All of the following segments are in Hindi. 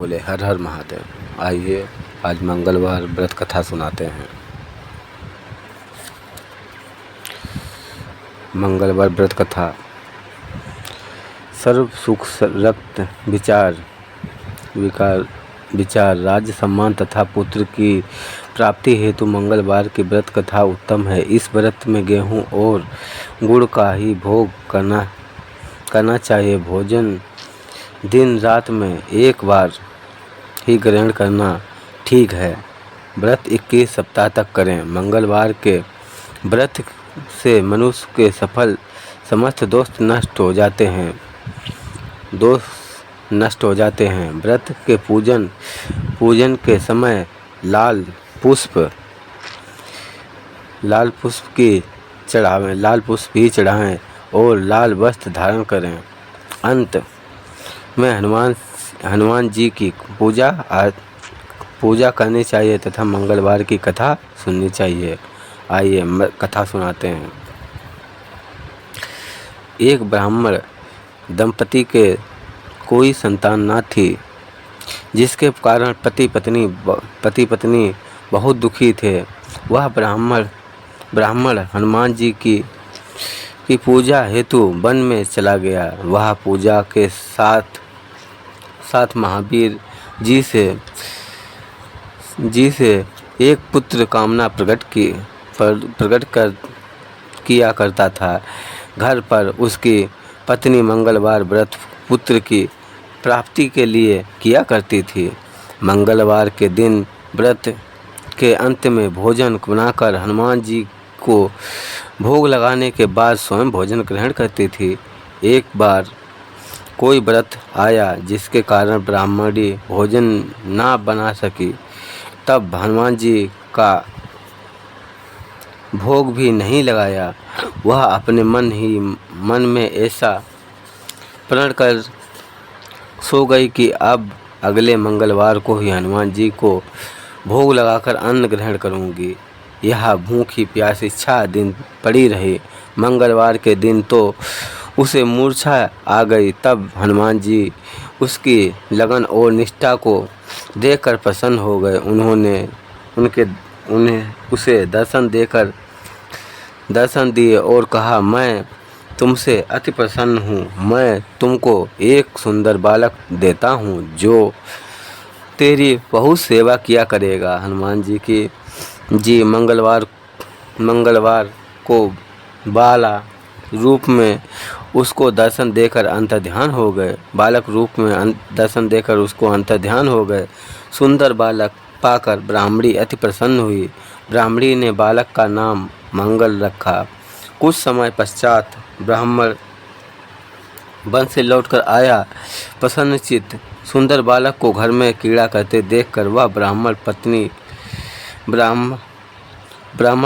बोले हर हर महादेव। आइए आज मंगलवार व्रत कथा सुनाते हैं। मंगलवार व्रत कथा। सर्व सुख रक्त विचार राज्य सम्मान तथा पुत्र की प्राप्ति हेतु मंगलवार की व्रत कथा उत्तम है। इस व्रत में गेहूं और गुड़ का ही भोग करना चाहिए। भोजन दिन रात में एक बार ही ग्रहण करना ठीक है। व्रत 21 सप्ताह तक करें। मंगलवार के व्रत से मनुष्य के समस्त दोष नष्ट हो जाते हैं। व्रत के पूजन के समय लाल पुष्प ही चढ़ाएं और लाल वस्त्र धारण करें। अंत में हनुमान जी की पूजा करनी चाहिए तथा मंगलवार की कथा सुननी चाहिए। आइए कथा सुनाते हैं। एक ब्राह्मण दंपति के कोई संतान न थी, जिसके कारण पति पत्नी बहुत दुखी थे। वह ब्राह्मण हनुमान जी की पूजा हेतु वन में चला गया। वह पूजा के साथ महावीर जी से एक पुत्र कामना प्रकट किया करता था। घर पर उसकी पत्नी मंगलवार व्रत पुत्र की प्राप्ति के लिए किया करती थी। मंगलवार के दिन व्रत के अंत में भोजन बनाकर हनुमान जी को भोग लगाने के बाद स्वयं भोजन ग्रहण करती थी। एक बार कोई व्रत आया जिसके कारण ब्राह्मणी भोजन ना बना सकी। तब हनुमान जी का भोग भी नहीं लगाया। वह अपने मन में ऐसा प्रण कर सो गई कि अब अगले मंगलवार को ही हनुमान जी को भोग लगाकर अन्न ग्रहण करूंगी। यह भूखी प्यासी इच्छा दिन पड़ी रही। मंगलवार के दिन तो उसे मूर्छा आ गई। तब हनुमान जी उसकी लगन और निष्ठा को देखकर प्रसन्न हो गए। उन्हें उसे दर्शन दिए और कहा, मैं तुमसे अति प्रसन्न हूँ। मैं तुमको एक सुंदर बालक देता हूँ जो तेरी बहुत सेवा किया करेगा। हनुमान जी मंगलवार को बाला रूप में उसको दर्शन देकर अंतर्ध्यान हो गए। बालक रूप में दर्शन देकर उसको अंतर्ध्यान हो गए। सुंदर बालक पाकर ब्राह्मणी अति प्रसन्न हुई। ब्राह्मणी ने बालक का नाम मंगल रखा। कुछ समय पश्चात ब्राह्मण वन से लौटकर आया। प्रसन्नचित्त सुंदर बालक को घर में कीड़ा करते देखकर वह ब्राह्मण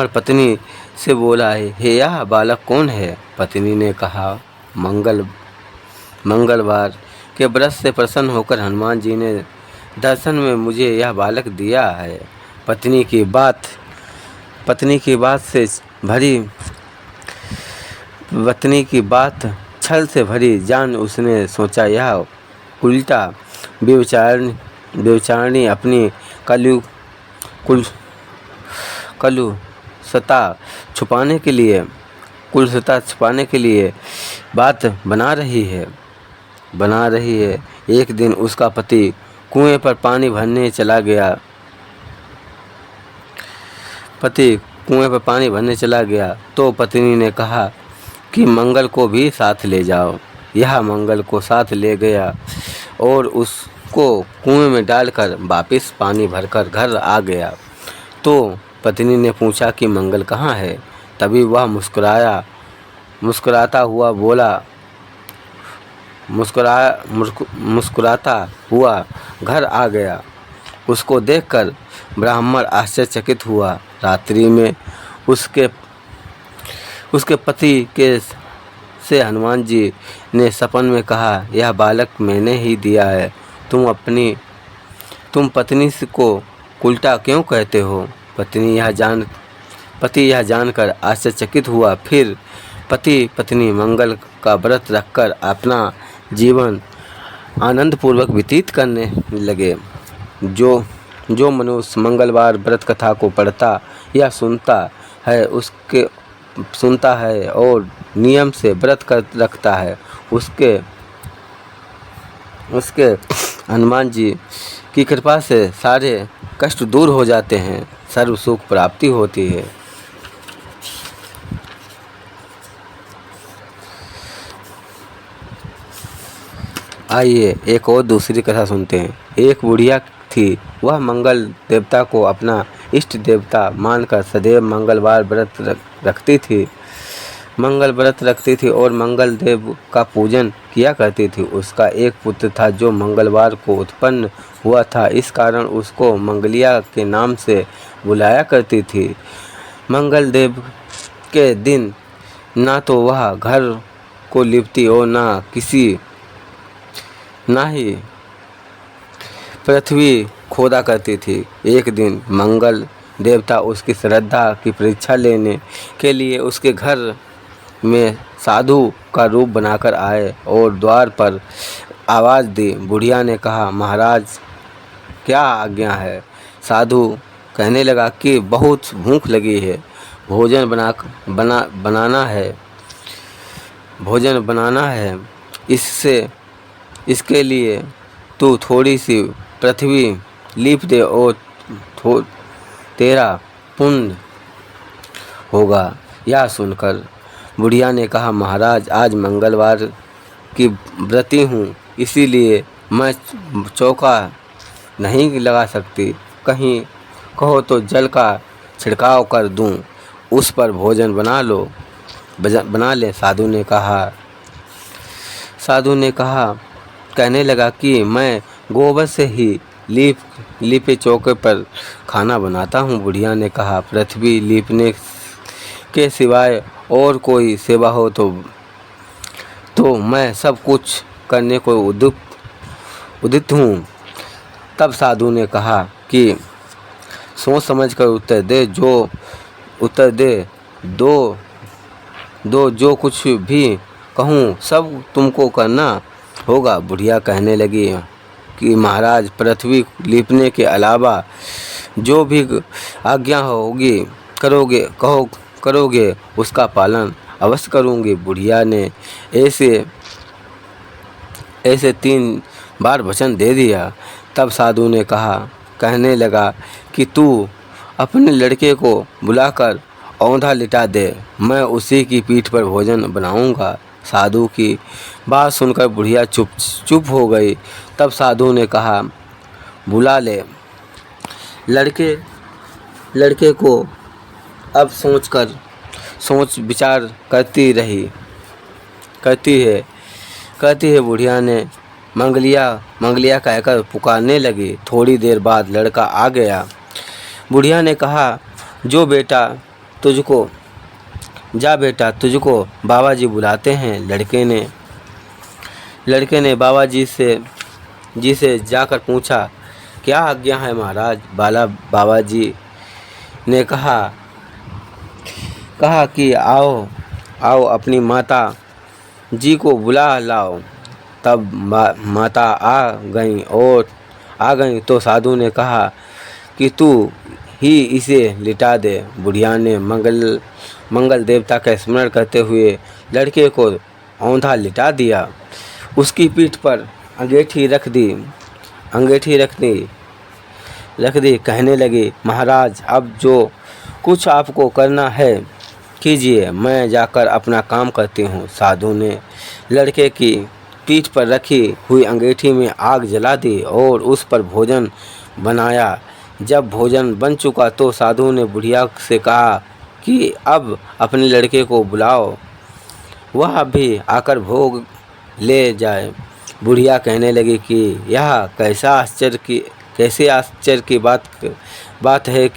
पत्नी से बोला, हे यह बालक कौन है? पत्नी ने कहा, मंगलवार के व्रत से प्रसन्न होकर हनुमान जी ने दर्शन में मुझे यह बालक दिया है। पत्नी की बात छल से भरी जान उसने सोचा, यह उल्टा व्यभिचारिणी अपनी कुलसता छुपाने के लिए बात बना रही है। एक दिन उसका पति कुएं पर पानी भरने चला गया तो पत्नी ने कहा कि मंगल को भी साथ ले जाओ। यह मंगल को साथ ले गया और उसको कुएं में डालकर वापस पानी भरकर घर आ गया। तो पत्नी ने पूछा कि मंगल कहाँ है? तभी वह मुस्कुराता हुआ घर आ गया। उसको देखकर ब्राह्मण आश्चर्यचकित हुआ। रात्रि में उसके पति से हनुमान जी ने सपन में कहा, यह बालक मैंने ही दिया है। तुम पत्नी को उल्टा क्यों कहते हो? पति यह जानकर आश्चर्यचकित हुआ। फिर पति पत्नी मंगल का व्रत रखकर अपना जीवन आनंदपूर्वक व्यतीत करने लगे। जो मनुष्य मंगलवार व्रत कथा को पढ़ता या सुनता है और नियम से व्रत कर रखता है, उसके हनुमान जी की कृपा से सारे कष्ट दूर हो जाते हैं, सर्व सुख प्राप्ति होती है। आइए एक और दूसरी कथा सुनते हैं। एक बुढ़िया थी, वह मंगल देवता को अपना इष्ट देवता मानकर सदैव मंगलवार व्रत रखती थी। और मंगल देव का पूजन किया करती थी। उसका एक पुत्र था जो मंगलवार को उत्पन्न हुआ था, इस कारण उसको मंगलिया के नाम से बुलाया करती थी। मंगल देव के दिन ना तो वह घर को लिपती और ना ही पृथ्वी खोदा करती थी। एक दिन मंगल देवता उसकी श्रद्धा की परीक्षा लेने के लिए उसके घर में साधु का रूप बनाकर आए और द्वार पर आवाज़ दी। बुढ़िया ने कहा, महाराज क्या आज्ञा है? साधु कहने लगा कि बहुत भूख लगी है, भोजन बनाना है। इसके लिए तू थोड़ी सी पृथ्वी लीप दे और तेरा पुण्य होगा। यह सुनकर बुढ़िया ने कहा, महाराज आज मंगलवार की व्रती हूँ, इसीलिए मैं चौका नहीं लगा सकती। कहीं कहो तो जल का छिड़काव कर दूँ, उस पर भोजन बना ले। साधु ने कहा कहने लगा कि मैं गोबर से ही लीपे चौके पर खाना बनाता हूँ। बुढ़िया ने कहा, पृथ्वी लीपने के सिवाय और कोई सेवा हो तो मैं सब कुछ करने को उदित हूँ। तब साधु ने कहा कि सोच समझ कर उत्तर दे जो कुछ भी कहूँ सब तुमको करना होगा। बुढ़िया कहने लगी कि महाराज पृथ्वी लीपने के अलावा जो भी आज्ञा होगी करोगे उसका पालन अवश्य करूँगी। बुढ़िया ने ऐसे 3 बार वचन दे दिया। तब साधु ने कहने लगा कि तू अपने लड़के को बुलाकर औंधा लिटा दे, मैं उसी की पीठ पर भोजन बनाऊंगा। साधु की बात सुनकर बुढ़िया चुप हो गई। तब साधु ने कहा, बुला ले। लड़के को अब सोच विचार करती है। बुढ़िया ने मंगलिया कहकर पुकारने लगी। थोड़ी देर बाद लड़का आ गया। बुढ़िया ने कहा, जा बेटा तुझको बाबा जी बुलाते हैं। लड़के ने बाबा जी से जाकर पूछा, क्या आज्ञा है महाराज? बाबा जी ने कहा कि आओ अपनी माता जी को बुला लाओ। तब माता आ गई तो साधु ने कहा कि तू ही इसे लिटा दे। बुढ़िया ने मंगल देवता का स्मरण करते हुए लड़के को औंधा लिटा दिया। उसकी पीठ पर अंगीठी रख दी। कहने लगी, महाराज अब जो कुछ आपको करना है कीजिए, मैं जाकर अपना काम करती हूँ। साधु ने लड़के की पीठ पर रखी हुई अंगीठी में आग जला दी और उस पर भोजन बनाया। जब भोजन बन चुका तो साधु ने बुढ़िया से कहा कि अब अपने लड़के को बुलाओ, वह भी आकर भोग ले जाए। बुढ़िया कहने लगी कि यह कैसे आश्चर्य की बात है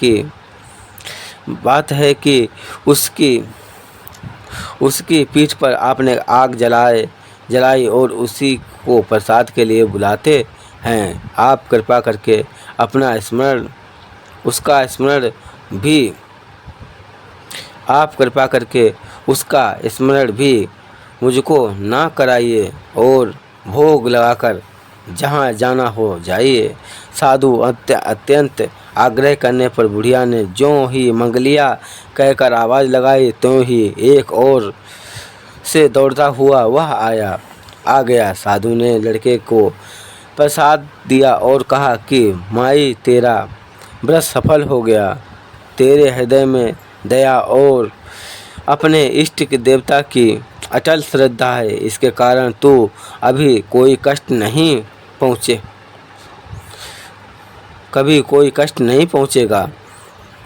कि उसकी पीठ पर आपने आग जलाई और उसी को प्रसाद के लिए बुलाते हैं। आप कृपा करके उसका स्मरण भी मुझको ना कराइए और भोग लगाकर जहाँ जाना हो जाइए। साधु अत्यंत आग्रह करने पर बुढ़िया ने ज्यों ही मंगलिया कहकर आवाज़ लगाई, त्यों ही एक और से दौड़ता हुआ वह आ गया। साधु ने लड़के को प्रसाद दिया और कहा कि माई, तेरा व्रत सफल हो गया। तेरे हृदय में दया और अपने इष्ट के देवता की अटल श्रद्धा है, इसके कारण तू अभी कोई कष्ट नहीं पहुँचेगा।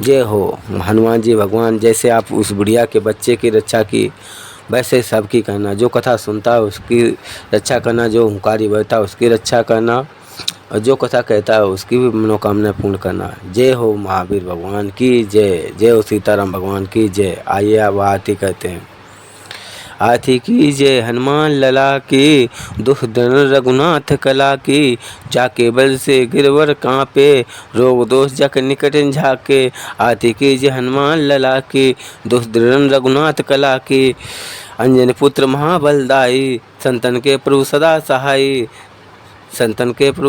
जय हो हनुमान जी भगवान। जैसे आप उस बुढ़िया के बच्चे की रक्षा की, वैसे सबकी करना। जो कथा सुनता है उसकी रक्षा करना, जो हुंकारी बजता है उसकी रक्षा करना, और जो कथा कहता है उसकी भी मनोकामना पूर्ण करना। जय हो महावीर भगवान की जय। जय हो सीताराम भगवान की जय। आइए अब आरती कहते हैं। आरती की जय हनुमान लला की, दुख दंड रघुनाथ कला की। जाके बल से गिरवर कांपे, रोग दोष जग निकट झाके। आरती की जय हनुमान लला की, दुख दंड रघुनाथ कला की। अंजन पुत्र महाबलदाई, संतन के प्रभु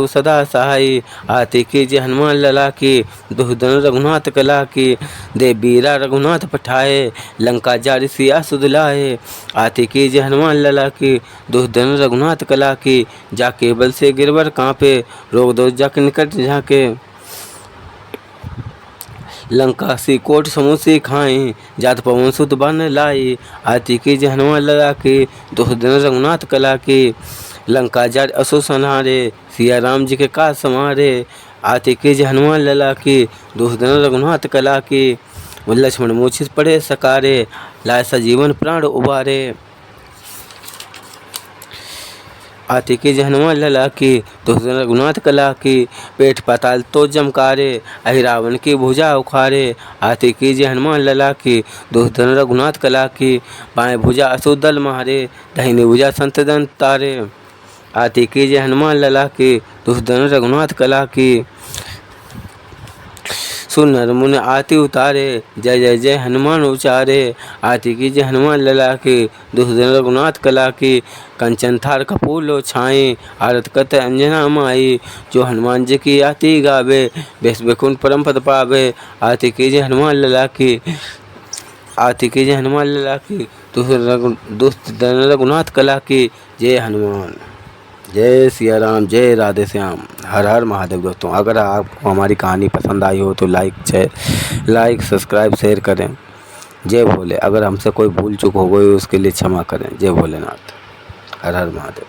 सदा सहाई। आरती की जय हनुमान लला की, दुख दंड रघुनाथ कला की। दे बीरा रघुनाथ पठाए, लंका जारि सिया सुध लाए। आरती की जय हनुमान लला की, दुख दंड रघुनाथ कला की। जाके बल से गिरवर कांपे, रोग दोष जग निकट झाके। लंका सी कोट समूसी खाई, जात पवन सुत बन लाई। आरती की जय हनुमान लला की, दुख दंड रघुनाथ कला की। लंका जारि असुर संहारे, सिया राम जी के काज संवारे। आरती की जय हनुमान लला की, दुख दंड रघुनाथ कला की। लक्ष्मण मूर्छित पड़े सकारे, लाए सजीवन प्राण उबारे। आरती की जय हनुमान लला की, दुख दंड रघुनाथ कला की। पेट पाताल तो जमकारे, अहि रावण की भुजा उखारे। आरती की जय हनुमान लला की, दुख दंड रघुनाथ कला की। बाएं भुजा असुर दल मारे, दाहिनी भुजा संत दन तारे। आरती की जय हनुमान लला की, दुख दंड रघुनाथ कला की। सुन नर मुनि आरती उतारे, जय जय जय हनुमान उचारे। आरती की जय हनुमान लला की, दुख दंड रघुनाथ कला की। कंचन थार कपूर लो छाई, आरत कत अंजना माई। जो हनुमान जी की आरती गावे, बेस बैकुंठ परम पद पावे। आरती की जय हनुमान लला की, दुख दंड रघुनाथ कला की। जय हनुमान। जय सिया राम, जय राधे श्याम। हर हर महादेव। दोस्तों, अगर आपको हमारी कहानी पसंद आई हो तो लाइक सब्सक्राइब शेयर करें। जय भोले। अगर हमसे कोई भूल चूक हो गई उसके लिए क्षमा करें। जय भोलेनाथ। हर हर महादेव।